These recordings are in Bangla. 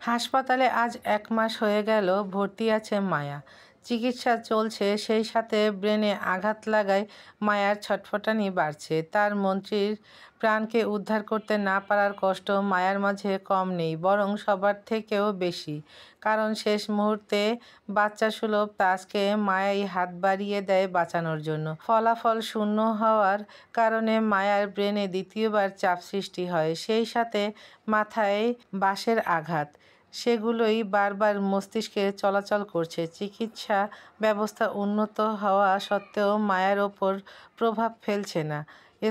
হাসপাতালে আজ 1 মাস হয়ে গেল ভর্তি আছে মায়া। চিকিৎসা চলছে, সেই সাথে ব্রেনে আঘাত লাগায় মায়ার ছটফটানি বাড়ছে। তার মন্ত্রীর প্রাণকে উদ্ধার করতে না পারার কষ্ট মায়ার মাঝে কম নেই, বরং সবার থেকেও বেশি। কারণ শেষ মুহূর্তে বাচ্চাসুলভ তাজকে মায়াই হাত বাড়িয়ে দেয় বাঁচানোর জন্য। ফলাফল শূন্য হওয়ার কারণে মায়ার ব্রেনে দ্বিতীয়বার চাপ সৃষ্টি হয়, সেই সাথে মাথায় বাঁশের আঘাত। সেগুলোই বারবার মস্তিষ্কে চলাচল করছে। চিকিৎসা ব্যবস্থা উন্নত হওয়া সত্ত্বেও মায়ার ওপর প্রভাব ফেলছে না।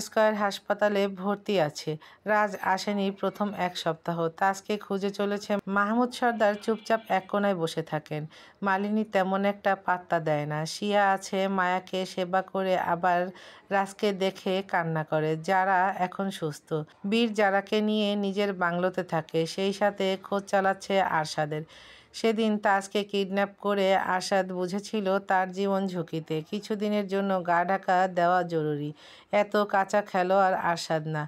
স্কয়ার হাসপাতালে ভর্তি আছে। রাজ আসেনি প্রথম 1 সপ্তাহ। তাজকে খুঁজে চলেছে। মাহমুদ সর্দার চুপচাপ এক কোণায় বসে থাকেন। মালিনী তেমন একটা পাত্তা দেয় না। শিয়া আছে, মায়াকে সেবা করে আবার রাজকে দেখে কান্না করে। যারা এখন সুস্থ। বীর যারাকে নিয়ে নিজের বাংলোতে থাকে, সেই সাথে খোঁজ চালাচ্ছে আরশাদের। সেদিন তাজকে কিডন্যাপ করে আরশাদ বুঝেছিল তার জীবন ঝুঁকিতে। কিছুদিনের জন্য গা ঢাকা দেওয়া জরুরি। এত কাঁচা খেলোয়াড় আরশাদ না।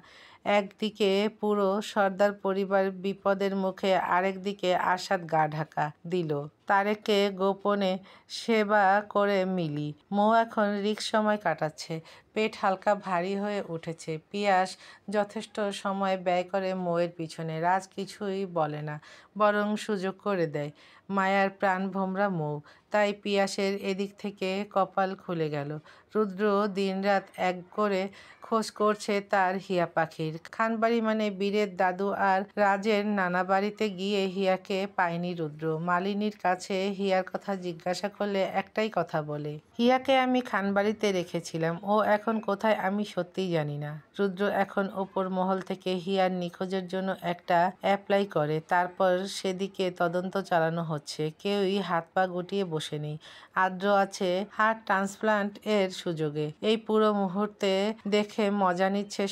একদিকে পুরো সর্দার পরিবার বিপদের মুখে, আরেকদিকে আরশাদ গা ঢাকা দিল। তারেককে গোপনে সেবা করে মিলি। মৌ এখন রিক্স সময় কাটাচ্ছে। পেট হালকা ভারী হয়ে উঠেছে। পিয়াস যথেষ্ট সময় ব্যয় করে মৌয়ের পিছনে। রাজ কিছুই বলে না, বরং সুযোগ করে দেয়। মায়ার প্রাণভোমরা মৌ, তাই পিয়াসের এদিক থেকে কপাল খুলে গেল। রুদ্র দিনরাত এক করে খোঁজ করছে তার হিয়া পাখির। খানবাড়ি মানে বীরের দাদু আর রাজের নানা বাড়িতে গিয়ে হিয়াকে পায়নি রুদ্র। মালিনীর কাছে হিয়ার কথা জিজ্ঞাসা করলে একটাই কথা বলে, হিয়াকে আমি খানবাড়িতে রেখেছিলাম, ও এখন কোথায় আমি সত্যিই জানি না। রুদ্র এখন ওপর মহল থেকে হিয়ার নিখোঁজের জন্য একটা অ্যাপ্লাই করে, তারপর সেদিকে তদন্ত চালানো হচ্ছে। কেউই হাত পা গুটিয়ে বসে নেই। আদ্র আছে হার্ট ট্রান্সপ্লান্ট এর সুযোগে। এই পুরো মুহূর্তে দেখে মজা নিচ্ছে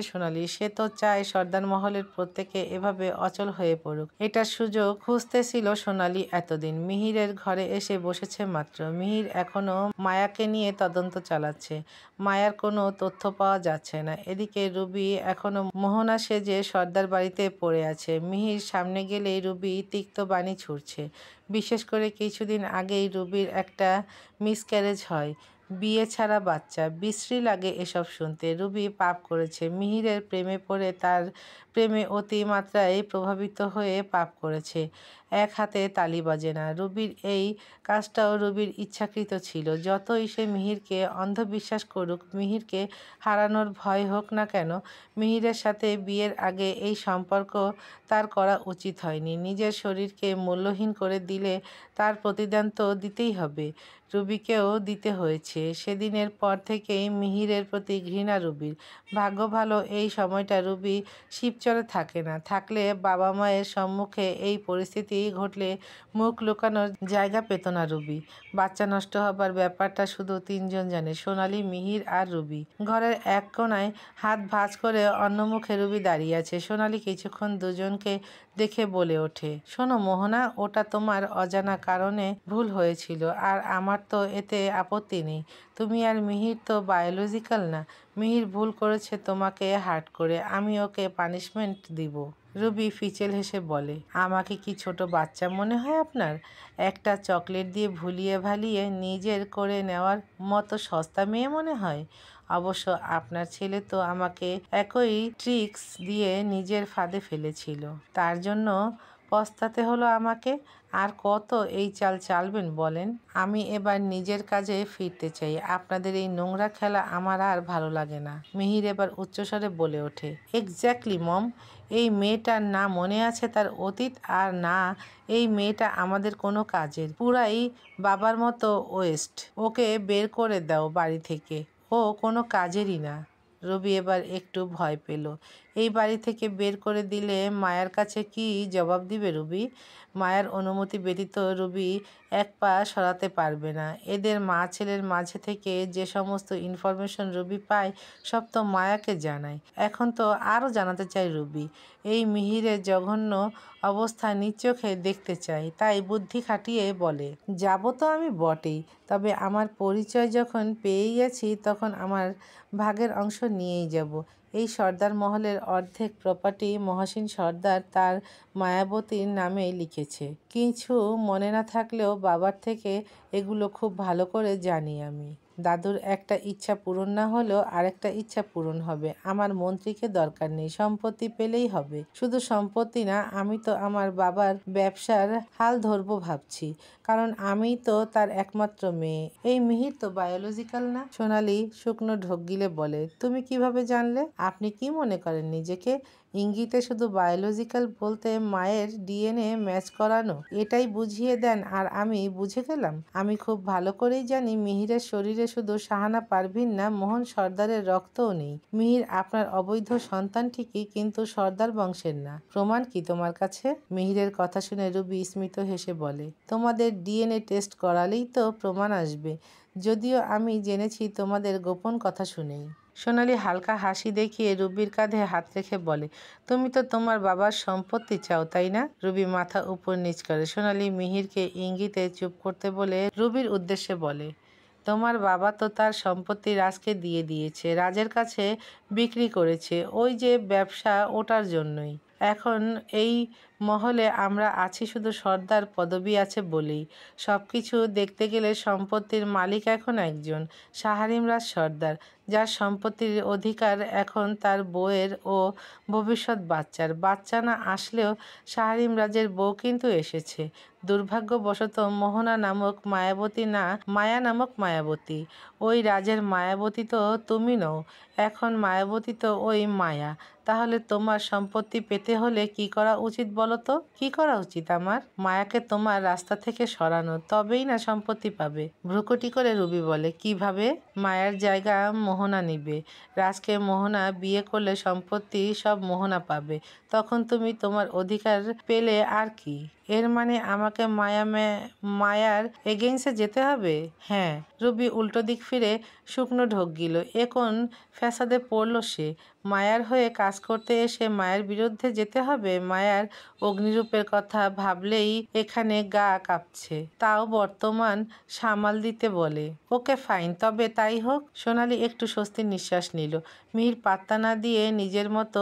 সোনালি। সে তো চায় সর্দার মহলের প্রত্যেকে এভাবে অচল হয়ে পড়ুক। এটার সুযোগ খুঁজতেছিল সোনালি এতদিন। মিহিরের ঘরে এসে বসেছে মাত্র। মিহির এখনো মায়াকে নিয়ে তদন্ত চালাচ্ছে। মায়ার কোনো তথ্য পাওয়া যাচ্ছে না। এদিকে রুবি এখনো মোহনা সেজে সর্দার বাড়িতে পড়ে আছে। মিহির সামনে গেলেই রুবি তিক্ত বাণী ছুড়ছে। বিশেষ করে কিছুদিন আগেই রুবির একটা মিসক্যারেজ হয়। বিয়ে ছাড়া বাচ্চা। বিশ্রী লাগে এসব শুনতে। রুবি পাপ করেছে। মিহিরের প্রেমে পড়ে, তার প্রেমে অতি মাত্রায় প্রভাবিত হয়ে পাপ করেছে। এক হাতে তালি বাজে না। রুবির এই কাজটাও রুবির ইচ্ছাকৃত ছিল। যতই সে মিহিরকে অন্ধবিশ্বাস করুক, মিহিরকে হারানোর ভয় হোক না কেন, মিহিরের সাথে বিয়ের আগে এই সম্পর্ক তার করা উচিত হয়নি। নিজের শরীরকে মূল্যহীন করে দিলে তার প্রতিদান তো দিতেই হবে। রুবিকেও দিতে হয়েছে। সেদিনের পর থেকেই মিহিরের প্রতি ঘৃণা রুবির। ভাগ্য ভালো এই সময়টা রুবি শিবচরে থাকে না। থাকলে বাবা মায়ের সম্মুখে এই পরিস্থিতি ঘটলে মুখ লুকানোর জায়গা পেত না রুবি। বাচ্চা নষ্ট হবার ব্যাপারটা শুধু 3 জন জানে, সোনালি, মিহির আর রুবি। ঘরের এক কোণায় হাত ভাঁজ করে অন্যমুখে রুবি দাঁড়িয়ে আছে। সোনালি কিছুক্ষণ দুজনকে দেখে বলে ওঠে, শোনো মোহনা, ওটা তোমার অজানা কারণে ভুল হয়েছিল, আর আমার তো এতে আপত্তি নেই। তুমি আর মিহির তো বায়োলজিক্যাল না। মিহির ভুল করেছে তোমাকে হার্ট করে, আমি ওকে পানিশমেন্ট দিব। রুবি ফিচেল হেসে বলে, আমাকে কি ছোট বাচ্চা মনে হয় আপনার? একটা চকলেট দিয়ে ভুলিয়ে ভালিয়ে নিজের করে নেওয়ার মতো সস্তা মেয়ে মনে হয়? অবশ্য আপনার ছেলে তো আমাকে একই ট্রিক্স দিয়ে নিজের ফাঁদে ফেলেছিল। তার জন্য পস্তাতে হলো আমাকে। আর কত এই চাল চালবেন বলেন? আমি এবার নিজের কাজে ফিরতে চাই। আপনাদের এই নোংরা খেলা আমার আর ভালো লাগে না। মিহির এবার উচ্চস্বরে বলে ওঠে, এক্স্যাক্টলি মম। এই মেয়েটার না মনে আছে তার অতীত, আর না এই মেয়েটা আমাদের কোনো কাজের। পুরাই বাবার মতো ওয়েস্ট। ওকে বের করে দাও বাড়ি থেকে। ও কোনো কাজেরই না। রবি এবার একটু ভয় পেল। এই বাড়ি থেকে বের করে দিলে মায়ার কাছে কি জবাব দিবে রুবি? মায়ার অনুমতি ব্যতীত রুবি এক পা সরাতে পারবে না। এদের মা ছেলের মাঝে থেকে যে সমস্ত ইনফরমেশন রুবি পায়, সব তো মায়াকে জানায়। এখন তো আরও জানাতে চায় রুবি। এই মিহিরের জঘন্য অবস্থা নিজ চোখে দেখতে চায়। তাই বুদ্ধি খাটিয়ে বলে, যাব তো আমি বটেই, তবে আমার পরিচয় যখন পেয়েই গেছি, তখন আমার ভাগের অংশ নিয়েই যাব। এই সর্দার মহলের অর্ধেক প্রপার্টি মহসিন সর্দার তার মায়াবতীর নামেই লিখেছে। কিছু মনে না থাকলেও বাবার থেকে এগুলো খুব ভালো করে জানি আমি। দাদুর একটা ইচ্ছা পূরণ না হলেও আরেকটা ইচ্ছা পূরণ হবে। আমার মন্ত্রীকে দরকার নেই, সম্পত্তি পেলেই হবে। শুধু সম্পত্তি না, আমি তো আমার বাবার ব্যবসার হাল ধরবো ভাবছি, কারণ আমি তো তার একমাত্র মেয়ে। এই মিহির তো বায়োলজিক্যাল না? সোনালি শুকনো ঢোক গিলে বলে, তুমি কিভাবে জানলে? আপনি কি মনে করেন নিজেকে? ইঙ্গিতে শুধু বায়োলজিক্যাল বলতে মায়ের ডিএনএ ম্যাচ করানো, এটাই বুঝিয়ে দেন আর আমি বুঝে গেলাম? আমি খুব ভালো করেই জানি মিহিরের শরীরে শুধু শাহানা পারভীন না, মোহন সর্দারের রক্তও নেই। মিহির আপনার অবৈধ সন্তান ঠিকই, কিন্তু সর্দার বংশের না। প্রমাণ কি তোমার কাছে? মিহিরের কথা শুনে রুবি স্মিত হেসে বলে, তোমাদের ডিএনএ টেস্ট করালেই তো প্রমাণ আসবে। যদিও আমি জেনেছি তোমাদের গোপন কথা শুনেই। সোনালি হালকা হাসি দেখিয়ে রুবির কাঁধে হাত রেখে বলে, তুমি তো তোমার বাবার সম্পত্তি চাও, তাই না? রুবি মাথা উপর নিচ করে। সোনালি মিহিরকে ইঙ্গিতে চুপ করতে বলে রুবির উদ্দেশ্যে বলে, তোমার বাবা তো তার সম্পত্তি রাজকে দিয়ে দিয়েছে, রাজের কাছে বিক্রি করেছে, ওই যে ব্যবসা, ওটার জন্যই। এখন এই মহলে আমরা আছি শুধু সর্দার পদবি আছে বলেই। সব কিছু দেখতে গেলে সম্পত্তির মালিক এখন একজন, শাহারিম রাজ সর্দার, যার সম্পত্তির অধিকার এখন তার বউয়ের ও ভবিষ্যৎ বাচ্চার। বাচ্চা না আসলেও শাহারিম রাজের বউ কিন্তু এসেছে। দুর্ভাগ্যবশত মোহনা নামক মায়াবতী না, মায়া নামক মায়াবতী। ওই রাজের মায়াবতী তো তুমি নও, এখন মায়াবতী তো ওই মায়া। তাহলে তোমার সম্পত্তি পেতে হলে কি করা উচিত বলো তো? কি করা উচিত আমার? মায়াকে তোমার রাস্তা থেকে সরানো, তবেই না সম্পত্তি পাবে। ভ্রুকুটি করে রুবি বলে, কিভাবে? মায়ার জায়গা মোহনা নিবে। রাজকে মোহনা বিয়ে করলে সম্পত্তি সব মোহনা পাবে। তখন তুমি তোমার অধিকার পেলে আর কি? এর মানে আমাকে মায়ার এগেইনস্টে যেতে হবে? হ্যাঁ। রুবি উল্টো দিক ফিরে শুকনো ঢোক গিল। এ কোন ফ্যাসাদে পড়ল সে? মায়ার হয়ে কাজ করতে এসে মায়ের বিরুদ্ধে যেতে হবে? মায়ার অগ্নিরূপের কথা ভাবলেই এখানে গা কাঁপছে, তাও বর্তমান সামাল দিতে বলে। ওকে ফাইন, তবে তাই হোক। সোনালি একটু স্বস্তির নিঃশ্বাস নিল। মিহির পাত্তা না দিয়ে নিজের মতো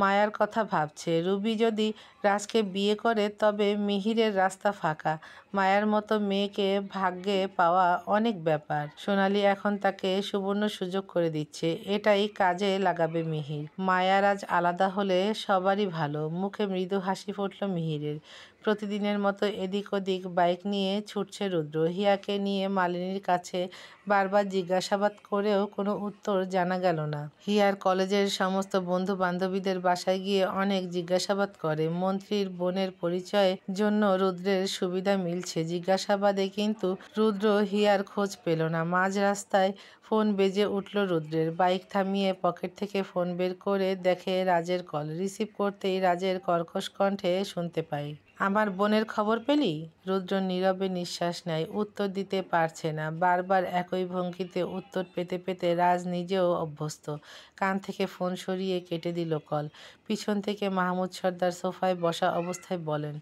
মায়ার কথা ভাবছে। রুবি যদি রাজকে বিয়ে করে তবে মিহিরের রাস্তা ফাঁকা। মায়ার মতো মেয়েকে ভাগ্যে পাওয়া অনেক ব্যাপার। সোনালি এখন তাকে সুবর্ণ সুযোগ করে দিচ্ছে, এটাই কাজে লাগাবে মিহির। মায়ার আজ আলাদা হলে সবারই ভালো। মুখে মৃদু হাসি ফুটল মিহিরের। প্রতিদিনের মতো এদিক ওদিক বাইক নিয়ে ছুটছে রুদ্র। হিয়াকে নিয়ে মালিনীর কাছে বারবার জিজ্ঞাসাবাদ করেও কোনো উত্তর জানা গেল না। হিয়ার কলেজের সমস্ত বন্ধু বান্ধবীদের বাসায় গিয়ে অনেক জিজ্ঞাসাবাদ করে। মন্ত্রীর বোনের পরিচয়ের জন্য রুদ্রের সুবিধা মিলছে জিজ্ঞাসাবাদে, কিন্তু রুদ্র হিয়ার খোঁজ পেল না। মাঝ রাস্তায় ফোন বেজে উঠল রুদ্রের। বাইক থামিয়ে পকেট থেকে ফোন বের করে দেখে রাজের কল। রিসিভ করতেই রাজের কর্কশ কণ্ঠে শুনতে পায়, আমার বোনের খবর পেলি? রুদ্র নীরবে নিঃশ্বাস নেয়, উত্তর দিতে পারছে না। বারবার একই ভঙ্গিতে উত্তর পেতে পেতে রাজ নিজেও অভ্যস্ত। কান থেকে ফোন সরিয়ে কেটে দিল কল। পিছন থেকে মাহমুদ সর্দার সোফায় বসা অবস্থায় বলেন,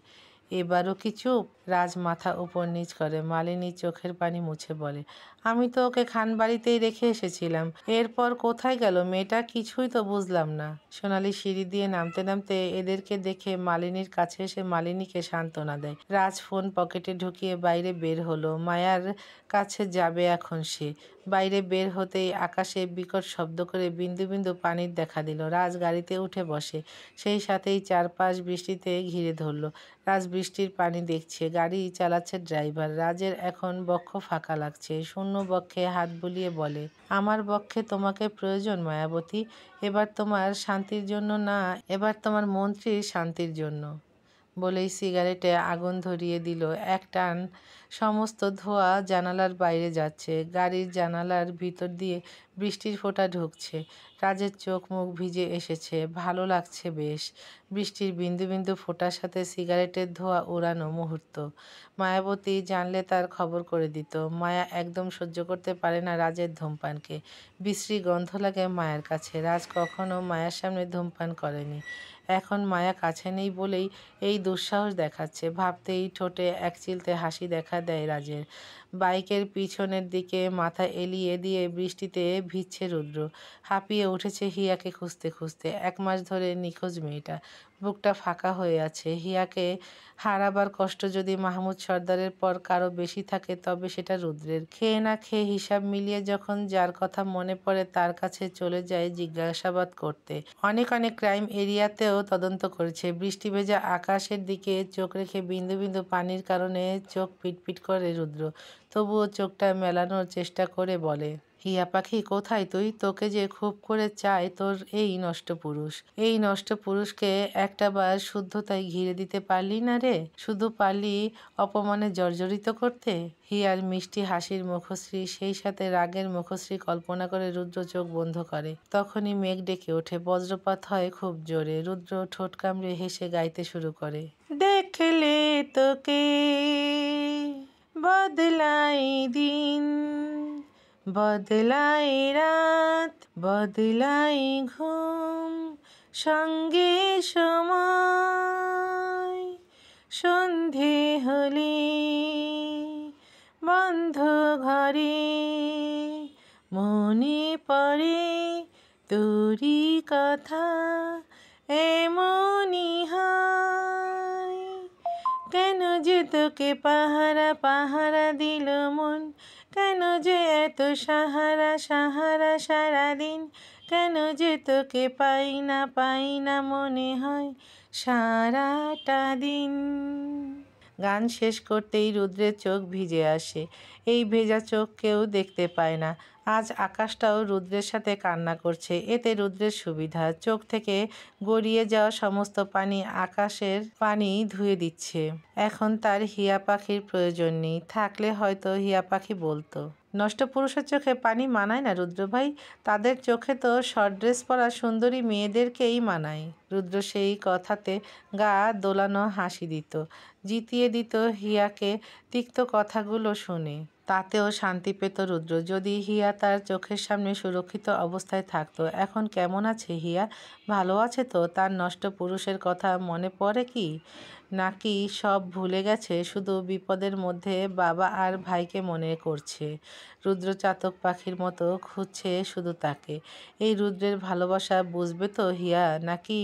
এবারও কি চুপ? রাজ মাথা উপর নিচ করে। মালিনী চোখের পানি মুছে বলে, আমি তো ওকে খানবাড়িতেই রেখে এসেছিলাম, এরপর কোথায় গেল মেয়েটা? কিছুই তো বুঝলাম না। সোনালি সিঁড়ি দিয়ে নামতে নামতে এদেরকে দেখে মালিনীর কাছে এসে মালিনীকে সান্ত্বনা দেয়। রাজ ফোন পকেটে ঢুকিয়ে বাইরে বের হলো। মায়ার কাছে যাবে এখন সে। বাইরে বের হতেই আকাশে বিকট শব্দ করে বিন্দু বিন্দু পানির দেখা দিল। রাজ গাড়িতে উঠে বসে। সেই সাথেই চারপাশ বৃষ্টিতে ঘিরে ধরল। রাজ বৃষ্টির পানি দেখছে, গাড়ি চালাচ্ছে ড্রাইভার। রাজের এখন বক্ষ ফাঁকা লাগছে। শূন্য বক্ষে হাত বুলিয়ে বলে, আমার বক্ষে তোমাকে প্রয়োজন মায়াবতী। এবার তোমার শান্তির জন্য না, এবার তোমার মন্ত্রীর শান্তির জন্য। বলেই সিগারেটে আগুন ধরিয়ে দিল। এক টান সমস্ত ধোঁয়া জানালার বাইরে যাচ্ছে। গাড়ির জানালার ভিতর দিয়ে বৃষ্টির ফোঁটা ঢুকছে। রাজের চোখ মুখ ভিজে এসেছে। ভালো লাগছে বেশ। বৃষ্টির বিন্দু বিন্দু ফোঁটার সাথে সিগারেটের ধোঁয়া উড়ানো মুহূর্ত। মায়াবতী জানলে তার খবর করে দিত। মায়া একদম সহ্য করতে পারে না রাজের ধূমপানকে। বিশ্রী গন্ধ লাগে মায়ার কাছে। রাজ কখনো মায়ার সামনে ধূমপান করেনি। এখন মায়া কাছে নেই বলেই এই দুঃসাহস দেখাচ্ছে। ভাবতেই ঠোঁটে একচিলতে হাসি দেখা দেয় রাজের। বাইকের পিছনের দিকে মাথা এলিয়ে দিয়ে বৃষ্টিতে ভিজছে রুদ্র। হাঁপিয়ে উঠেছে হিয়াকে খুঁজতে খুঁজতে। 1 মাস ধরে নিখোঁজ মেয়েটা। বুকটা ফাঁকা হয়ে আছে। হিয়াকে হারাবার কষ্ট যদি মাহমুদ সর্দারের পর কারো বেশি থাকে তবে সেটা রুদ্রের। খেয়ে না খেয়ে হিসাব মিলিয়ে যখন যার কথা মনে পড়ে তার কাছে চলে যায় জিজ্ঞাসাবাদ করতে। অনেক ক্রাইম এরিয়াতেও তদন্ত করেছে। বৃষ্টি ভেজা আকাশের দিকে চোখ রেখে বিন্দু বিন্দু পানির কারণে চোখ পিটপিট করে রুদ্র। তবুও চোখটা মেলানোর চেষ্টা করে বলে, হিয়া পাখি কোথায় তুই? তোকে যে খুব করে চায় তোর এই নষ্ট পুরুষ। এই নষ্ট পুরুষকে একটাবার শুদ্ধতায় ঘিরে দিতে পারলি না রে? শুধু পারলি অপমানে জর্জরিত করতে। হিয়ার মিষ্টি হাসির মুখশ্রী সেই সাথে রাগের মুখশ্রী কল্পনা করে রুদ্র চোখ বন্ধ করে। তখনই মেঘ ডেকে ওঠে, বজ্রপাত হয় খুব জোরে। রুদ্র ঠোঁট কামড়ে হেসে গাইতে শুরু করে, দেখলে তোকে বদলাই দিন, বদলাই রাত, বদলাই ঘুম, সঙ্গে সময় সন্ধে হলে বন্ধ ঘরে মনে পড়ে তোরই কথা, এমনই হয়। কেন যে তোকে পাহারা পাহারা দিল মন, কেন যে এত সাহারা সাহারা সারাদিন, কেন যে তোকে পাই না মনে হয় সারাটা দিন। গান শেষ করতেই রুদ্রের চোখ ভিজে আসে। এই ভেজা চোখ কেউ দেখতে পায় না। আজ আকাশটাও রুদ্রের সাথে কান্না করছে। এতে রুদ্রের সুবিধা, চোখ থেকে গড়িয়ে যাওয়া সমস্ত পানি আকাশের পানি ধুয়ে দিচ্ছে। এখন তার হিয়া পাখির প্রয়োজন নেই। থাকলে হয়তো হিয়া পাখি বলতো, নষ্ট পুরুষের চোখে পানি মানায় না রুদ্র ভাই, তাদের চোখে তো শর্ট ড্রেস পরা সুন্দরী মেয়েদেরকেই মানায়। রুদ্র সেই কথাতে গা দোলানো হাসি দিত, জিতিয়ে দিত হিয়াকে তিক্ত কথাগুলো শুনে। তাতেও শান্তি পেত রুদ্র যদি হিয়া তার চোখের সামনে সুরক্ষিত অবস্থায় থাকতো। এখন কেমন আছে হিয়া? ভালো আছে তো? তার নষ্ট পুরুষের কথা মনে পড়ে কি? নাকি সব ভুলে গেছে, শুধু বিপদের মধ্যে বাবা আর ভাইকে মনে করছে? রুদ্র চাতক পাখির মতো খুঁজছে শুধু তাকে। এই রুদ্রের ভালোবাসা বুঝবে তো হিয়া, নাকি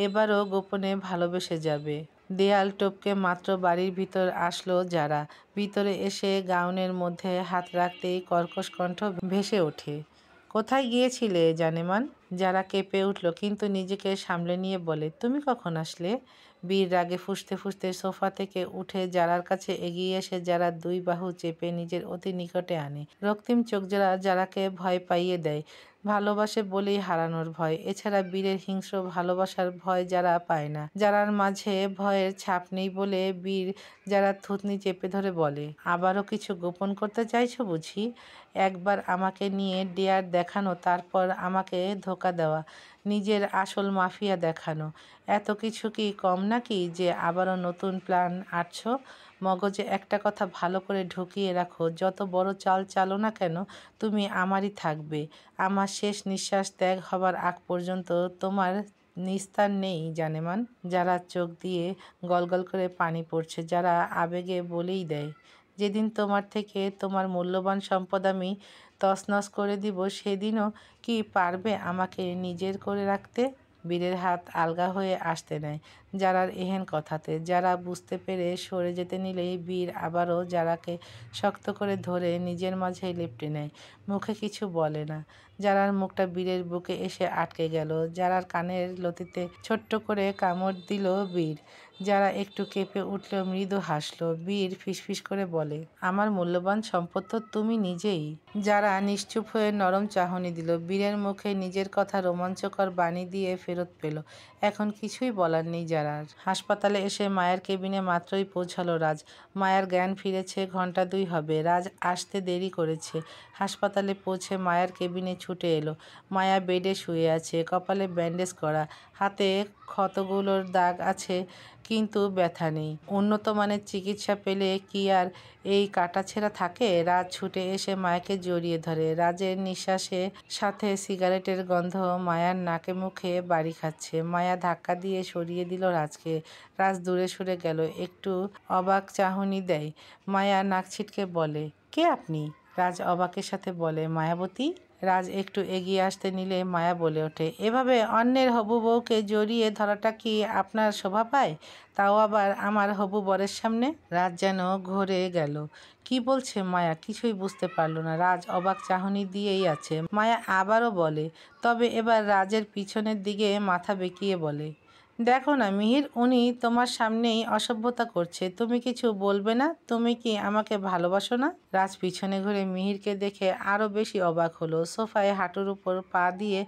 এবারও গোপনে ভালোবেসে যাবে? দেয়াল টপকে মাত্র বাড়ির ভিতর আসলো যারা। ভিতরে এসে গাউনের মধ্যে হাত রাখতেই কর্কশ কণ্ঠ ভেসে ওঠে, কোথায় গিয়েছিলে জানেমান? যারা কেঁপে উঠল কিন্তু নিজেকে সামলে নিয়ে বলে, তুমি কখন আসলে? বীর রাগে ফুঁসতে ফুঁসতে সোফা থেকে উঠে যারার কাছে এগিয়ে এসে যারা 2 বাহু চেপে নিজের অতি নিকটে আনে। রক্তিম চোখ যারাকে ভয় পাইয়ে দেয়। ভালোবাসে বলেই হারানোর ভয়। এছাড়া বীরের হিংস্র ভালোবাসার ভয় যারা পায় না। যারার মাঝে ভয়ের ছাপ নেই বলে বীর যারা থুতনি চেপে ধরে বলে, আবারও কিছু গোপন করতে চাইছো বুঝি? একবার আমাকে নিয়ে ডেয়ার দেখানো, তারপর আমাকে ধোঁকা দেওয়া, নিজের আসল মাফিয়া দেখানো, এত কিছু কি কম নাকি যে আবারও নতুন প্ল্যান আঁটছো? মগজে একটা কথা ভালো করে ঢুকিয়ে রাখো, যত বড় চাল চালো না কেন তুমি আমারই থাকবে। আমার শেষ নিঃশ্বাস ত্যাগ হবার আগ পর্যন্ত তোমার নিস্তার নেই জানেমান। যারা চোখ দিয়ে গলগল করে পানি পড়ছে, যারা আবেগে বলেই দেয়, যেদিন তোমার থেকে তোমার মূল্যবান সম্পদ আমি তছনছ করে দিব সেদিনও কি পারবে আমাকে নিজের করে রাখতে? বীরের হাত আলগা হয়ে আসতে নেয় যারার এহেন কথাতে। যারা বুঝতে পেরে সরে যেতে নিলেই বীর আবারও যারাকে শক্ত করে ধরে নিজের মাঝে লেপ্টে নেয়। মুখে কিছু বলে না। যারার মুখটা বীরের বুকে এসে আটকে গেল। যারার কানের লতিতে ছোট্ট করে কামড় দিল বীর। যারা একটু কেঁপে উঠল, মৃদু হাসল। বীর ফিসফিস করে বলে, আমার মূল্যবান সম্পদ তো তুমি নিজেই। যারা নিশ্চুপ হয়ে নরম চাহনি দিল। বীরের মুখে নিজের কথা রোমাঞ্চকর বাণী দিয়ে ফেরত পেল। এখন কিছুই বলার নেই যারার। হাসপাতালে এসে মায়ের কেবিনে মাত্রই পৌঁছালো রাজ। মায়ের জ্ঞান ফিরেছে ঘন্টা 2 হবে। রাজ আসতে দেরি করেছে। হাসপাতালে পৌঁছে মায়ের কেবিনে ছুটে এলো। মায়া বেডে শুয়ে আছে, কপালে ব্যান্ডেজ করা, হাতে ক্ষতগুলোর দাগ আছে কিন্তু ব্যথা নেই। উন্নত মানের চিকিৎসা পেলে কি আর এই কাটাছেঁড়া থাকে? রাজ ছুটে এসে মায়াকে জড়িয়ে ধরে। রাজের নিঃশ্বাসের সাথে সিগারেটের গন্ধ মায়ার নাকে মুখে বাড়ি খাচ্ছে। মায়া ধাক্কা দিয়ে সরিয়ে দিল রাজকে। রাজ দূরে সরে গেল, একটু অবাক চাহনি দেয়। মায়া নাক ছিটকে বলে, কে আপনি? রাজ অবাকের সাথে বলে, মায়াবতী। রাজ একটু এগিয়ে আসতে নিলে মায়া বলে ওঠে, এভাবে অন্যের হবু বউকে জড়িয়ে ধরাটা কি আপনার শোভা পায়, তাও আবার আমার হবু বরের সামনে? রাজ যেন ঘুরে গেল। কি বলছে মায়া কিছুই বুঝতে পারল না। রাজ অবাক চাহনি দিয়েই আছে। মায়া আবারও বলে, তবে এবার রাজের পিছনের দিকে মাথা বেঁকিয়ে বলে, দেখো না মিহির, উনি তোমার সামনেই অসভ্যতা করছে, তুমি কিছু বলবে না? তুমি কি আমাকে ভালোবাসো না? রাজ পিছনে ঘুরে মিহিরকে দেখে আরো বেশি অবাক হলো। সোফায় হাঁটুর উপর পা দিয়ে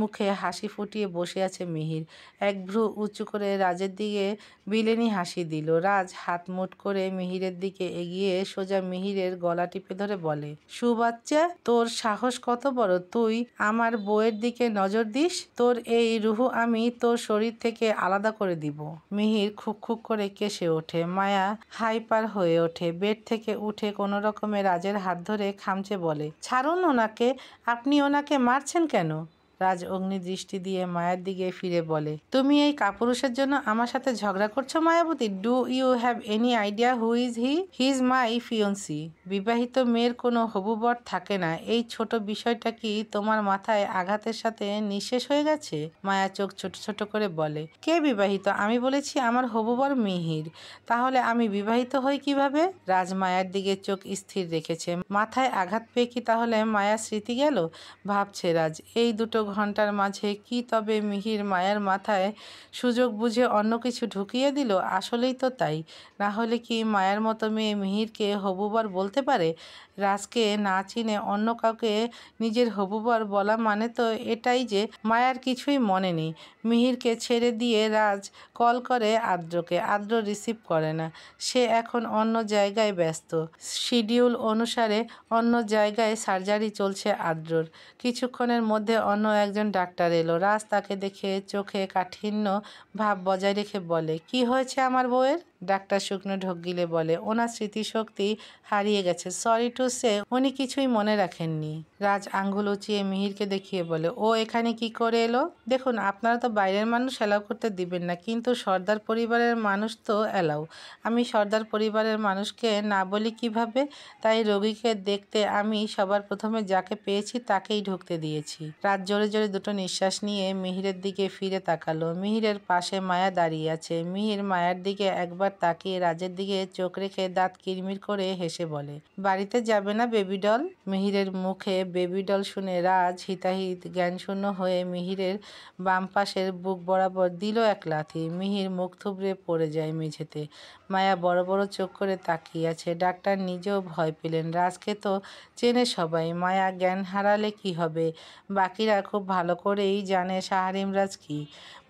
মুখে হাসি ফুটিয়ে বসে আছে মিহির। এক ভ্রু উঁচু করে রাজের দিকে বিলেনি হাসি দিল। রাজ হাত মুঠ করে মিহিরের দিকে এগিয়ে সোজা মিহিরের গলা টিপে ধরে বলে, সুবাচ্চা, তোর সাহস কত বড়, তুই আমার বউয়ের দিকে নজর দিস? তোর এই রুহু আমি তোর শরীর থেকে আলাদা করে দিব। মিহির খুক খুক করে কেসে ওঠে। মায়া হাইপার হয়ে ওঠে। বেড থেকে উঠে কোনো রকমে রাজের হাত ধরে খামচে বলে, ছাড়ুন ওনাকে, আপনি ওনাকে মারছেন কেন? রাজ অগ্নি দৃষ্টি দিয়ে মায়ের দিকে ফিরে বলে, তুমি এই কাপুরুষের জন্য আমার সাথে ঝগড়া করছো Mayabati? Do you have any idea who is he? He is my fiancee. বিবাহিত মেয়ের কোনো হবু বর থাকে না। এই ছোট বিষয়টা কি তোমার মাথায় আঘাতের সাথে নিঃশেষ হয়ে গেছে? মায়া চোখ ছোট ছোট করে বলে, কে বিবাহিত? আমি বলেছি আমার হবু বর মিহির। তাহলে আমি বিবাহিত হই কিভাবে? রাজ মায়ার দিকে চোখ স্থির রেখেছে। মাথায় আঘাত পেয়ে কি তাহলে মায়ার স্মৃতি গেল? ভাবছে রাজ। এই দুটো ঘন্টার মাঝে কি তবে মিহির মায়ার মাথায় সুযোগ বুঝে অন্য কিছু ঢুকিয়ে দিল? আসলেই তো তাই। না হলে কি মায়ার মতো মেয়ে মিহিরকে হবুবর বলতে পারে? রাজকে না চিনে অন্য কাউকে নিজের হবুবর বলা মানে তো এটাই যে মায়ার কিছুই মনে নেই। মিহিরকে ছেড়ে দিয়ে রাজ কল করে আদ্রকে। আদ্র রিসিভ করে না। সে এখন অন্য জায়গায় ব্যস্ত। শিডিউল অনুসারে অন্য জায়গায় সার্জারি চলছে আদ্রর। কিছুক্ষণের মধ্যে অন্য একজন ডাক্তার এলো। রাজ তাকে দেখে চোখে কাঠিন্য ভাব বজায় রেখে বলে, কি হয়েছে আমার বউয়ের? ডাক্তার শুকনো ঢোক গিলে বলে, ওনার স্মৃতিশক্তি হারিয়ে গেছে। সরি টু সে, উনি কিছুই মনে রাখেননি। রাজ আঙ্গুল উঁচিয়ে মিহিরকে দেখিয়ে বলে, ও এখানে কি করে এলো? দেখুন, আপনারা তো বাইরের মানুষ অ্যালাউ করতে দিবেন না, কিন্তু সর্দার পরিবারের মানুষ তো অ্যালাউ। আমি সর্দার পরিবারের মানুষকে না বলি কিভাবে? তাই রোগীকে দেখতে আমি সবার প্রথমে যাকে পেয়েছি তাকেই ঢুকতে দিয়েছি। রাত জোরে জোরে দুটো নিঃশ্বাস নিয়ে মিহিরের দিকে ফিরে তাকালো। মিহিরের পাশে মায়া দাঁড়িয়ে আছে। মিহির মায়ার দিকে একবার তাকিয়ে রাজের দিকে চোখ রেখে দাঁত কিরমির করে হেসে বলে, বাড়িতে যাবে না বেবি ডল? মিহিরের মুখে বেবি ডল শুনে রাজ হিতাহিত জ্ঞানশূন্য হয়ে মিহিরের বাম পাশের বুক বরাবর দিল এক লাথি। মিহির মুখ থুবড়ে পড়ে যায় মেঝেতে। মায়া বড় বড় চোখ করে তাকিয়ে আছে। ডাক্তার নিজেও ভয় পেলেন। রাজকে তো চেনে সবাই। মায়া জ্ঞান হারালে কি হবে? বাকিরা খুব ভালো করেই জানে শাহরিমরাজ কি।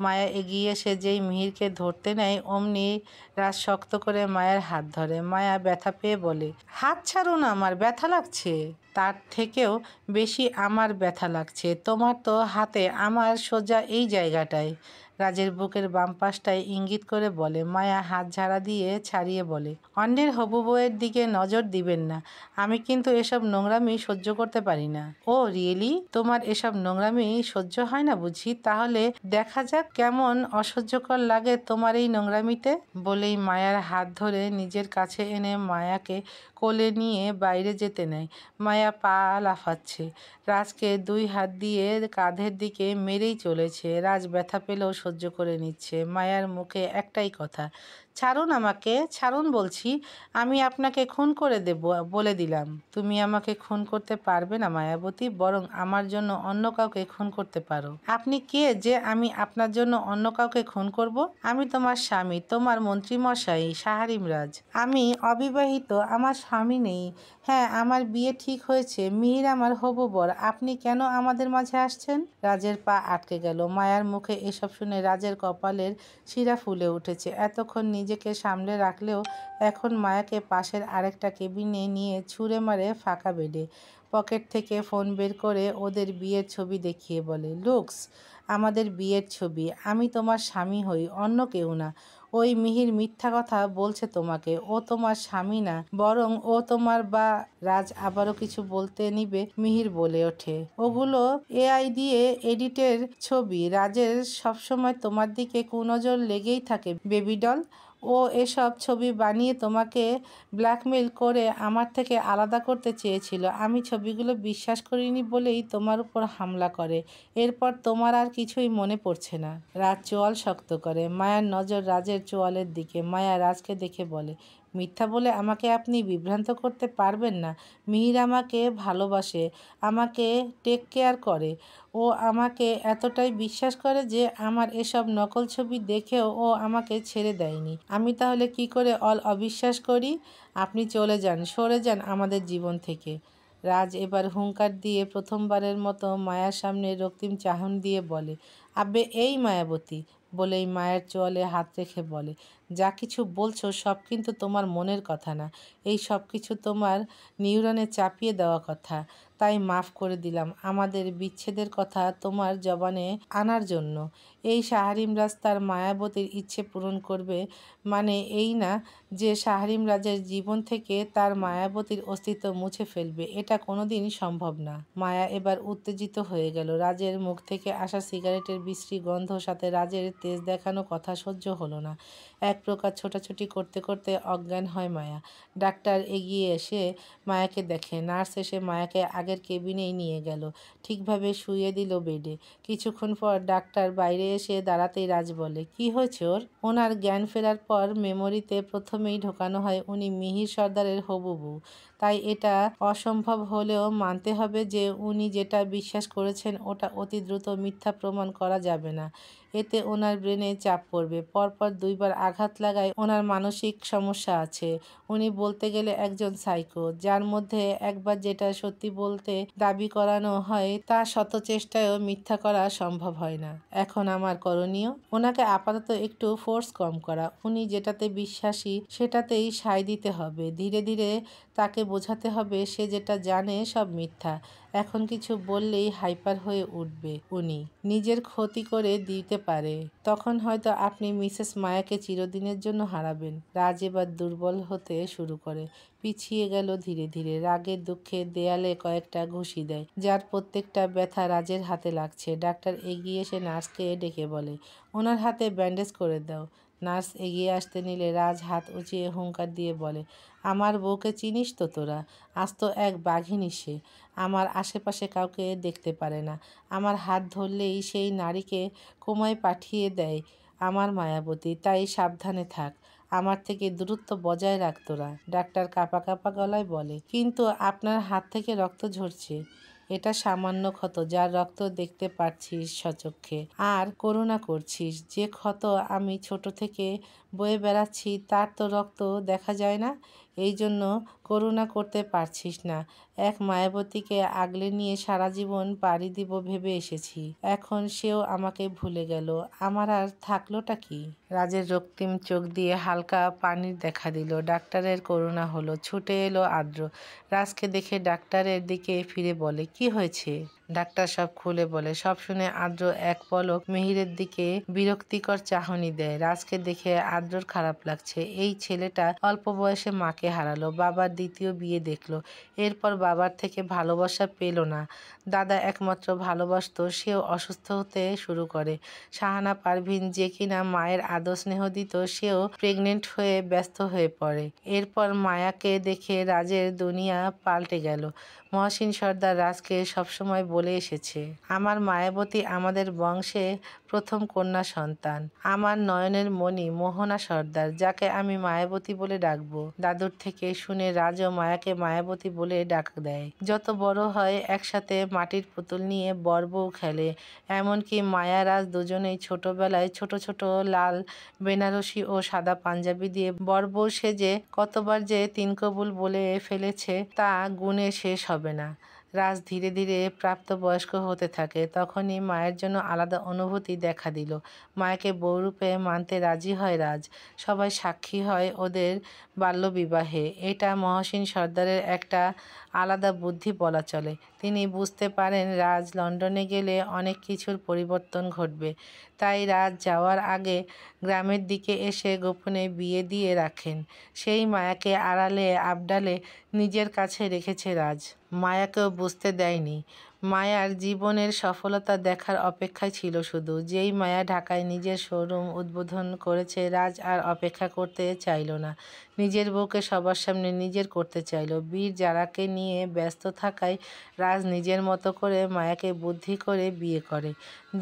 মায়া এগিয়ে এসে যেই মিহিরকে ধরতে নেয় অমনি রাজ শক্ত করে মায়ের হাত ধরে। মায়া ব্যথা পেয়ে বলে, হাত ছাড়ুন, আমার ব্যথা লাগছে। তার থেকেও বেশি আমার ব্যথা লাগছে। তোমার তো হাতে, আমার সোজা এই জায়গাটায়। রাজের বুকের বাম পাশটায় ইঙ্গিত করে বলে। মায়া হাত ঝাড়া দিয়ে ছাড়িয়ে বলে, অন্যের হবু বউয়ের দিকে নজর দিবেন না। আমি কিন্তু এসব নোংরামি সহ্য করতে পারি না। ও রিয়েলি? তোমার এসব নোংরামি সহ্য হয় না বুঝি? তাহলে দেখা যাক কেমন অসহ্যকর লাগে তোমার এই নোংরামিতে। বলেই মায়ার হাত ধরে নিজের কাছে এনে মায়াকে কোলে নিয়ে বাইরে যেতে নেয়। মায়া পা লাফাচ্ছে। রাজকে দুই হাত দিয়ে কাঁধের দিকে মেরেই চলেছে। রাজ ব্যথা পেলেও সহ্য করে নিচ্ছে। মায়ার মুখে একটাই কথা, ছাড়ুন আমাকে, ছাড়ুন বলছি। আমি আপনাকে খুন করে দেব বলে দিলাম। তুমি আমাকে খুন করতে পারবে না মায়াবতী, বরং আমার জন্য অন্য কাউকে খুন করতে পারো। আপনি কে যে আমি আপনার জন্য অন্য কাউকে খুন করব? আমি তোমার স্বামী, তোমার মন্ত্রীমশাই শাহরিমরাজ। আমি অবিবাহিত, আমার স্বামী নেই। হ্যাঁ, আমার বিয়ে ঠিক হয়েছে। মিহির আমার হবু বর। আপনি কেন আমাদের মাঝে আসছেন? রাজের পা আটকে গেল। মায়ার মুখে এসব শুনে রাজের কপালের শিরা ফুলে উঠেছে। এতক্ষণ নিজেকে সামলে রাখলেও এখন মায়াকে পাশের আরেকটা কেবিনে নিয়ে ছুঁড়ে মারে ফাঁকা বেডে। পকেট থেকে ফোন বের করে ওদের বিয়ের ছবি দেখিয়ে বলে, লুকস, আমাদের বিয়ের ছবি। আমি তোমার স্বামী হই, অন্য কেউ না। ওই মিহির মিথ্যা কথা বলছে তোমাকে। ও তোমার স্বামী না, বরং ও তোমার বা। রাজ আবারও কিছু বলতে নিবে, মিহির বলে ওঠে, ওগুলো এআই দিয়ে এডিটের ছবি। রাজের সবসময় তোমার দিকে কুনজর লেগেই থাকে বেবি ডল। ও এসব ছবি বানিয়ে তোমাকে ব্ল্যাকমেল করে আমার থেকে আলাদা করতে চেয়েছিল। আমি ছবিগুলো বিশ্বাস করিনি বলেই তোমার উপর হামলা করে। এরপর তোমার আর কিছুই মনে পড়ছে না। রাজ চোয়াল শক্ত করে। মায়ার নজর রাজের চোয়ালের দিকে। মায়া রাজকে দেখে বলে, মিথ্যা বলে আমাকে আপনি বিভ্রান্ত করতে পারবেন না। মিহির আমাকে ভালোবাসে, আমাকে টেক কেয়ার করে। ও আমাকে এতটাই বিশ্বাস করে যে আমার এসব নকল ছবি দেখেও ও আমাকে ছেড়ে দেয়নি। আমি তাহলে কি করে অবিশ্বাস করি? আপনি চলে যান, সরে যান আমাদের জীবন থেকে। রাজ এবার হুঙ্কার দিয়ে প্রথমবারের মতো মায়ার সামনে রক্তিম চাহন দিয়ে বলে, আব্বে এই মায়াবতী, বলেই মায়ের চোয়ালে হাত রেখে বলে, যা কিছু বলছো সব কিন্তু তোমার মনের কথা না। এই সব কিছু তোমার নিউরনে চাপিয়ে দেওয়া কথা। তাই মাফ করে দিলাম আমাদের বিচ্ছেদের কথা তোমার জবানে আনার জন্য। এই শাহরিম রাজ তার মায়াবতীর ইচ্ছে পূরণ করবে মানে এই না যে শাহরিম রাজের জীবন থেকে তার মায়াবতীর অস্তিত্ব মুছে ফেলবে। এটা কোনোদিন সম্ভব না। মায়া এবার উত্তেজিত হয়ে গেল। রাজের মুখ থেকে আসা সিগারেটের বিশ্রী গন্ধ সাথে রাজের তেজ দেখানো কথা সহ্য হলো না। এক প্রকার ছোটাছুটি করতে করতে অজ্ঞান হয় মায়া। ডাক্তার এগিয়ে এসে মায়াকে দেখে। নার্স এসে মায়াকে আগের কেবিনেই নিয়ে গেল, ঠিকভাবে শুইয়ে দিল বেডে। কিছুক্ষণ পর ডাক্তার বাইরে এসে দাঁড়াতেই রাজ বলে, কি হয়েছে ওর? ওনার জ্ঞান ফেরার পর মেমোরিতে প্রথমেই ঢোকানো হয় উনি মিহির সর্দারের হবু বউ। তাই এটা অসম্ভব হলেও মানতে হবে যে উনি যেটা বিশ্বাস করেছেন ওটা অতি দ্রুত মিথ্যা প্রমাণ করা যাবে না। এতে ওনার ব্রেনে চাপ পড়বে। পরপর দুইবার আঘাত লাগায় ওনার মানসিক সমস্যা আছে। উনি বলতে গেলে একজন সাইকো, যার মধ্যে একবার যেটা সত্যি বলতে দাবি করানো হয় তা শত চেষ্টায়ও মিথ্যা করা সম্ভব হয় না। এখন আমার করণীয়, ওনাকে আপাতত একটু ফোর্স কম করা। উনি যেটাতে বিশ্বাসী সেটাতেই সায় দিতে হবে। ধীরে ধীরে তাকে বোঝাতে হবে সে যেটা জানে সব মিথ্যা। এখন কিছু বললেই হাইপার হয়ে উঠবে উনি, নিজের ক্ষতি করে দিতে পারে। তখন হয়তো আপনি মিসেস মায়াকে চিরদিনের জন্য হারাবেন। রাজ এবার দুর্বল হতে শুরু করে, পিছিয়ে গেল ধীরে ধীরে। রাগের দুঃখে দেয়ালে কয়েকটা ঘুষি দেয়, যার প্রত্যেকটা ব্যথা রাজের হাতে লাগছে। ডাক্তার এগিয়ে এসে নার্সকে ডেকে বলে, ওনার হাতে ব্যান্ডেজ করে দাও। নার্স এগিয়ে আসতে নিলে রাজ হাত উঁচিয়ে হুঙ্কার দিয়ে বলে, আমার বউকে চিনিস তো তোরা? আজ তো এক বাঘিনী সে। আমার আশেপাশে কাউকে দেখতে পারে না। আমার হাত ধরলেই সেই নারীকে কোমায় পাঠিয়ে দেয় আমার মায়াবতী। তাই সাবধানে থাক, আমার থেকে দূরত্ব বজায় রাখ তোরা। ডাক্তার কাঁপা কাঁপা গলায় বলে, কিন্তু আপনার হাত থেকে রক্ত ঝরছে। এটা সামান্য ক্ষত, যার রক্ত দেখতে পাচ্ছিস সচক্ষে, আর করুণা করছিস। যে ক্ষত আমি ছোট থেকে বয়ে বেড়াচ্ছি তার তো রক্ত দেখা যায় না, এই জন্য করুণা করতে পারছিস না। এক মায়াবতীকে আগলে নিয়ে সারা জীবন পাড়ি দিব ভেবে এসেছি, এখন সেও আমাকে ভুলে গেল। আমার আর থাকলোটা কি? রাজের রক্তিম চোখ দিয়ে হালকা পানির দেখা দিল। ডাক্তারের করুণা হলো। ছুটে এলো আদ্র। রাজকে দেখে ডাক্তারের দিকে ফিরে বলে, কি হয়েছে? ডাক্তার সব খুলে বলে। সব শুনে আদ্র এক পলক মিহিরের দিকে বিরক্তিকর চাহনি দেয়। রাজকে দেখে আদ্রর খারাপ লাগছে। এই ছেলেটা অল্প বয়সে মাকে হারালো, বাবার দ্বিতীয় বিয়ে দেখলো, এরপর বাবার থেকে ভালোবাসা পেল না। দাদা একমাত্র ভালোবাসতো, সেও অসুস্থ হতে শুরু করে। শাহানা পারভিন যে কিনা মায়ের আদর স্নেহ দিত, সেও প্রেগনেন্ট হয়ে ব্যস্ত হয়ে পড়ে। এরপর মায়াকে দেখে রাজের দুনিয়া পাল্টে গেল। মহসিন সর্দার রাজকে সবসময় বলে এসেছে, আমার মায়াবতী আমাদের বংশে প্রথম কন্যা সন্তান, আমার নয়নের মণি মোহনা সর্দার, যাকে আমি মায়াবতী বলে ডাকবো। দাদুর থেকে শুনে রাজও মায়াকে মায়াবতী বলে ডাক দেয়। যত বড় হয় একসাথে মাটির পুতুল নিয়ে বর বউ খেলে। এমনকি মায়া রাজ দুজনেই ছোটবেলায় ছোট ছোট লাল বেনারসি ও সাদা পাঞ্জাবি দিয়ে বর বউ সেজে কতবার যে তিন কবুল বলে ফেলেছে তা গুণে শেষ হবে না। রাজ ধীরে ধীরে প্রাপ্তবয়স্ক হতে থাকে। তখনই মায়ের জন্য আলাদা অনুভূতি দেখা দিল। মায়াকে বউরূপে মানতে রাজি হয় রাজ। সবাই সাক্ষী হয় ওদের বাল্যবিবাহে। এটা মহসিন সর্দারের একটা আলাদা বুদ্ধি বলা চলে। তিনি বুঝতে পারেন রাজ লন্ডনে গেলে অনেক কিছুর পরিবর্তন ঘটবে, তাই রাজ যাওয়ার আগে গ্রামের দিকে এসে গোপনে বিয়ে দিয়ে রাখেন। সেই মায়াকে আড়ালে আবডালে নিজের কাছে রেখেছে রাজ। মায়াকেও বুঝতে দেয়নি। মায়ার জীবনের সফলতা দেখার অপেক্ষায় ছিল শুধু। যেই মায়া ঢাকায় নিজের শোরুম উদ্বোধন করেছে, রাজ আর অপেক্ষা করতে চাইল না। নিজের বউকে সবার সামনে নিজের করতে চাইল। বীর যারাকে নিয়ে ব্যস্ত থাকায় রাজ নিজের মতো করে মায়াকে বুদ্ধি করে বিয়ে করে।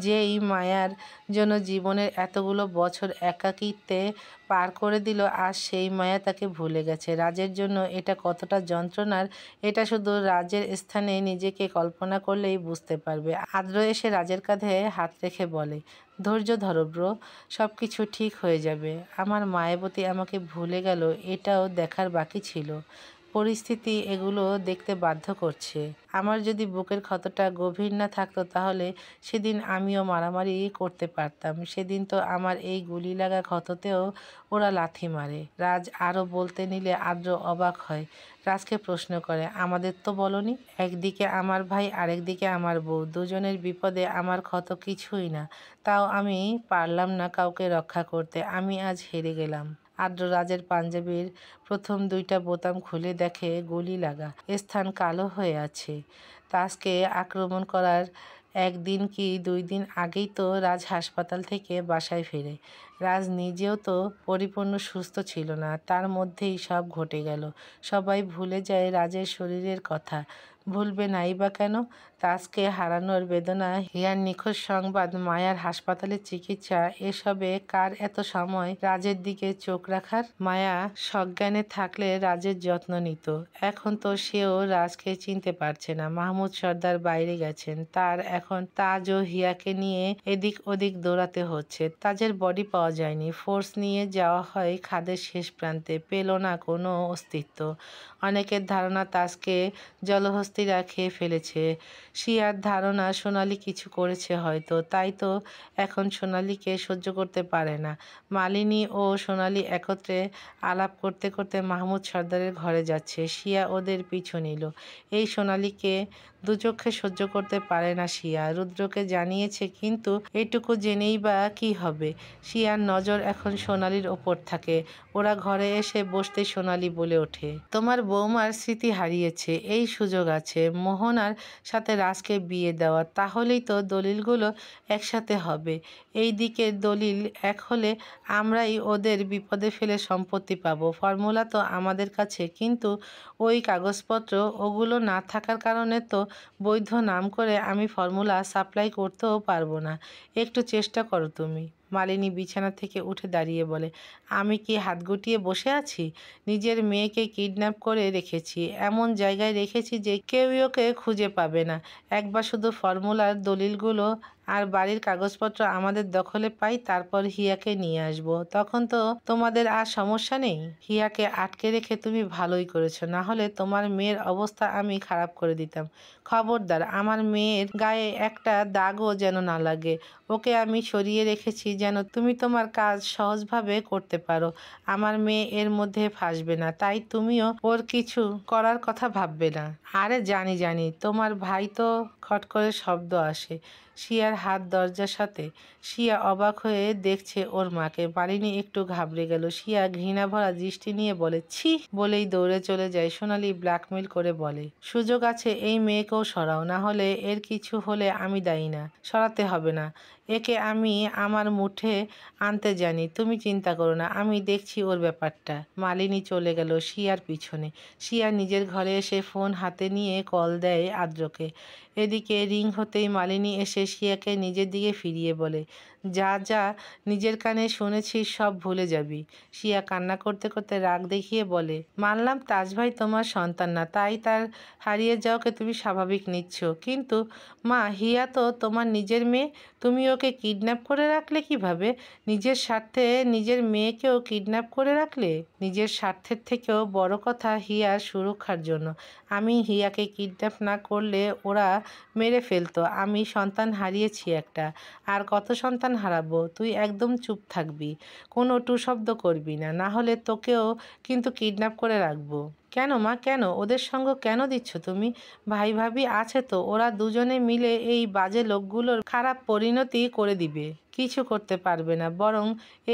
যেই মায়ার জন্য জীবনের এতগুলো বছর একাকিত্বে পার করে দিল, আজ সেই মায়া তাকে ভুলে গেছে। রাজের জন্য এটা কতটা যন্ত্রণার, এটা শুধু রাজের স্থানে নিজেকে কল্পনা করলেই বুঝতে পারবে। আদ্র এসে রাজের কাঁধে হাত রেখে বলে, ধৈর্য ধরো ব্রো, সব কিছু ঠিক হয়ে যাবে। আমার মায়াবতী আমাকে ভুলে গেল, এটাও দেখার বাকি ছিল। পরিস্থিতি এগুলো দেখতে বাধ্য করছে। আমার যদি বুকের ক্ষতটা গভীর না থাকতো, তাহলে সেদিন আমিও মারামারি করতে পারতাম। সেদিন তো আমার এই গুলি লাগা ক্ষততেও ওরা লাথি মারে। রাজ আরও বলতে নিলে আদ্র অবাক হয়। রাজকে প্রশ্ন করে, আমাদের তো বলনি? একদিকে আমার ভাই, আরেকদিকে আমার বউ, দুজনের বিপদে আমার ক্ষত কিছুই না, তাও আমি পারলাম না কাউকে রক্ষা করতে। আমি আজ হেরে গেলাম। আদ্র রাজের পাঞ্জাবির প্রথম 2টা বোতাম খুলে দেখে গুলি লাগা স্থান কালো হয়ে আছে। তাজকে আক্রমণ করার 1 দিন কি 2 দিন আগেই তো রাজ হাসপাতাল থেকে বাসায় ফেরে। রাজ নিজেও তো পরিপূর্ণ সুস্থ ছিল না, তার মধ্যেই সব ঘটে গেল। সবাই ভুলে যায় রাজের শরীরের কথা। ভুলবে নাই বা কেন? তাজকে হারানোর বেদনা, হিয়ার নিখোঁজ সংবাদ, মায়ার হাসপাতালের চিকিৎসা, এসবে কার এত সময় রাজের দিকে চোখ রাখার? মায়া সজ্ঞানে থাকলে রাজের যত্ন নিত। এখন তো সেও রাজকে চিনতে পারছে না। মাহমুদ সর্দার বাইরে গেছেন, তার এখন তাজ ও হিয়াকে নিয়ে এদিক ওদিক দৌড়াতে হচ্ছে। তাজের বডি পাওয়া যায়নি। ফোর্স নিয়ে যাওয়া হয় খাদের শেষ প্রান্তে, পেল না কোনো অস্তিত্ব। অনেকের ধারণা তাজকে জলহস্তিরা খেয়ে ফেলেছে। শিয়ার ধারণা সোনালি কিছু করেছে হয়তো, তাই তো এখন সোনালিকে সহ্য করতে পারে না। মালিনী ও সোনালি একত্রে আলাপ করতে করতে মাহমুদ সর্দারের ঘরে যাচ্ছে। শিয়া ওদের পিছু নিল। এই সোনালিকে দুচোখে সহ্য করতে পারে না শিয়া। রুদ্রকে জানিয়েছে, কিন্তু এইটুকু জেনেই বা কি হবে? শিয়ার নজর এখন সোনালির ওপর থাকে। ওরা ঘরে এসে বসতেই সোনালি বলে ওঠে, তোমার বৌমার স্মৃতি হারিয়েছে, এই সুযোগ আছে মোহনার সাথে রাজকে বিয়ে দেওয়ার। তাহলেই তো দলিলগুলো একসাথে হবে। এই দিকের দলিল এক হলে আমরাই ওদের বিপদে ফেলে সম্পত্তি পাবো। ফর্মুলা তো আমাদের কাছে, কিন্তু ওই কাগজপত্র, ওগুলো না থাকার কারণে তো বৈধ নাম করে আমি ফর্মুলা সাপ্লাই করতেও পারবো না। একটু চেষ্টা করো তুমি। মালিনী বিছানা থেকে উঠে দাঁড়িয়ে বলে, আমি কি হাত গুটিয়ে বসে আছি? নিজের মেয়েকে কিডন্যাপ করে রেখেছি, এমন জায়গায় রেখেছি যে কেউই ওকে খুঁজে পাবে না। একবার শুধু ফর্মুলার দলিলগুলো আর বাড়ির কাগজপত্র আমাদের দখলে পাই, তারপর হিয়াকে নিয়ে আসবো। তখন তো তোমাদের আর সমস্যা নেই। হিয়াকে আটকে রেখে তুমি ভালোই করেছো, না হলে তোমার মেয়ের অবস্থা আমি খারাপ করে দিতাম। খবরদার আমার মেয়ের গায়ে একটা দাগও যেন না লাগে। ওকে আমি সরিয়ে রেখেছি যেন তুমি তোমার কাজ সহজভাবে করতে পারো। আমার মেয়ে এর মধ্যে ফাঁসবে না, তাই তুমিও ওর কিছু করার কথা ভাববে না। আরে জানি জানি, তোমার ভাই তো। খট করে শব্দ আসে শিয়ার হাত দরজার সাথে। শিয়া অবাক হয়ে দেখছে ওর মাকে। মালিনী একটু ঘাবড়ে গেল। শিয়া ঘৃণা ভরা দৃষ্টি নিয়ে বলে, ছি, বলেই দৌড়ে চলে যায়। সোনালি ব্ল্যাকমেল করে বলে, সুযোগ আছে, এই মেয়েকেও সরাও, না হলে এর কিছু হলে আমি দায়ী না। সরাতে হবে না, একে আমি আমার মুঠে আনতে জানি, তুমি চিন্তা করো না, আমি দেখছি ওর ব্যাপারটা। মালিনী চলে গেল শিয়ার পিছনে। শিয়া নিজের ঘরে এসে ফোন হাতে নিয়ে কল দেয় আদ্রকে। এদিকে রিং হতেই মালিনী এসে শিয়াকে নিজের দিকে ফিরিয়ে বলে, যা যা নিজের কানে শুনেছিস সব ভুলে যাবি। শিয়া কান্না করতে করতে রাগ দেখিয়ে বলে, মানলাম তাজ ভাই তোমার সন্তান না, তাই তার হারিয়ে যাওয়াকে তুমি স্বাভাবিক নিচ্ছ, কিন্তু মা, হিয়া তো তোমার নিজের মেয়ে। তুমি ওকে কিডন্যাপ করে রাখলে কিভাবে? নিজের স্বার্থে নিজের মেয়েকেও কিডন্যাপ করে রাখলে? নিজের স্বার্থের থেকেও বড় কথা হিয়ার সুরক্ষার জন্য। আমি হিয়াকে কিডন্যাপ না করলে ওরা মেরে ফেলতো। আমি সন্তান হারিয়েছি একটা, আর কত সন্তান হারাবো। তুই একদম চুপ থাকবি, কোনো টু শব্দ করবি না, না হলে তোকেও কিন্তু কিডন্যাপ করে রাখবো। কেন মা, কেন? ওদের সঙ্গ কেন দিচ্ছ তুমি? ভাই ভাবি আছে তো, ওরা দুজনে মিলে এই বাজে লোকগুলোর খারাপ পরিণতি করে দিবে। কিছু করতে পারবে না, বরং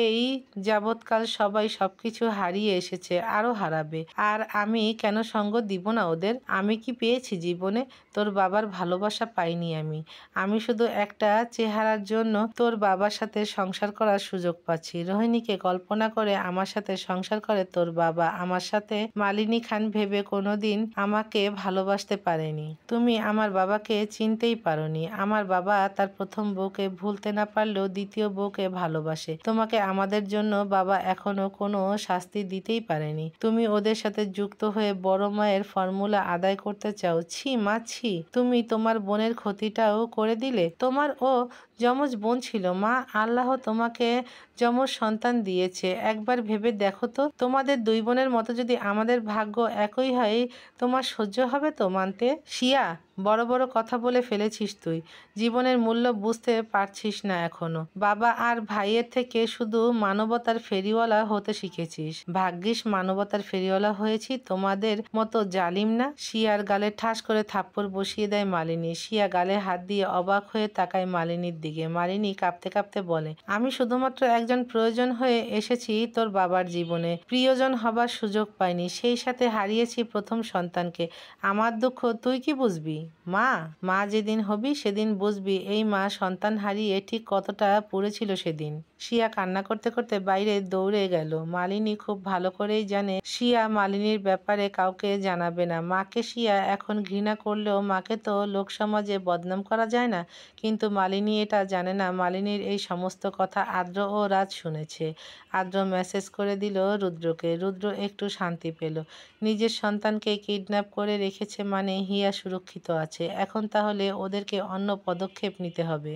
এই যাবৎকাল সবাই সবকিছু হারিয়ে এসেছে, আরও হারাবে। আর আমি কেন সঙ্গ দিব না ওদের? আমি কি পেয়েছি জীবনে? তোর বাবার ভালোবাসা পাইনি আমি। আমি শুধু একটা চেহারার জন্য তোর বাবার সাথে সংসার করার সুযোগ পাচ্ছি। রোহিণীকে কল্পনা করে আমার সাথে সংসার করে তোর বাবা, আমার সাথে মালিনী খান ভেবে কোনোদিন আমাকে ভালোবাসতে পারেনি। তুমি আমার বাবাকে চিনতেই পারোনি। আমার বাবা তার প্রথম বউকে ভুলতে না পারলেও দ্বিতীয় বউকে ভালোবাসে। তোমাকে আমাদের জন্য বাবা এখনো কোনো শাস্তি দিতেই পারেনি। তুমি ওদের সাথে যুক্ত হয়ে বড় মায়ের ফর্মুলা আদায় করতে চাও। ছি মা, ছি। তুমি তোমার বোনের ক্ষতিটাও করে দিলে। তোমার ও যমজ বোন ছিল মা, আল্লাহ তোমাকে যমজ সন্তান দিয়েছে। একবার ভেবে দেখো তো, তোমাদের দুই বোনের মতো যদি আমাদের ভাগ্য একই হয়, তোমার সহ্য হবে তো মানতে? শিয়া, বড় বড় কথা বলে ফেলেছিস তুই। জীবনের মূল্য বুঝতে পারছিস না এখনো। বাবা আর ভাইয়ের থেকে শুধু মানবতার ফেরিওয়ালা হতে শিখেছিস। ভাগ্যিস মানবতার ফেরিওয়ালা হয়েছি, তোমাদের মতো জালিম না। শিয়ার গালে ঠাস করে থাপ্পড় বসিয়ে দেয় মালিনী। শিয়া গালে হাত দিয়ে অবাক হয়ে তাকায় মালিনীর দিকে। মালিনী কাঁপতে কাঁপতে বলে, আমি শুধুমাত্র একজন প্রয়োজন হয়ে এসেছি তোর বাবার জীবনে। প্রিয়জন হবার সুযোগ পাইনি, সেই সাথে হারিয়েছি প্রথম সন্তানকে। আমার দুঃখ তুই কি বুঝবি? মা, মা যেদিন হবি সেদিন বুঝবি এই মা সন্তান হারিয়ে ঠিক কতটা পুড়েছিল সেদিন। শিয়া কান্না করতে করতে বাইরে দৌড়ে গেল। মালিনী খুব ভালো করেই জানে শিয়া মালিনীর ব্যাপারে কাউকে জানাবে না। মাকে শিয়া এখন ঘৃণা করলেও মাকে তো লোকসমাজে বদনাম করা যায় না। কিন্তু মালিনী এটা জানে না, মালিনীর এই সমস্ত কথা আদ্র ও রাজ শুনেছে। আদ্র মেসেজ করে দিল রুদ্রকে। রুদ্র একটু শান্তি পেল। নিজের সন্তানকে কিডন্যাপ করে রেখেছে মানে হিয়া সুরক্ষিত আছে। এখন তাহলে ওদেরকে অন্য পদক্ষেপ নিতে হবে।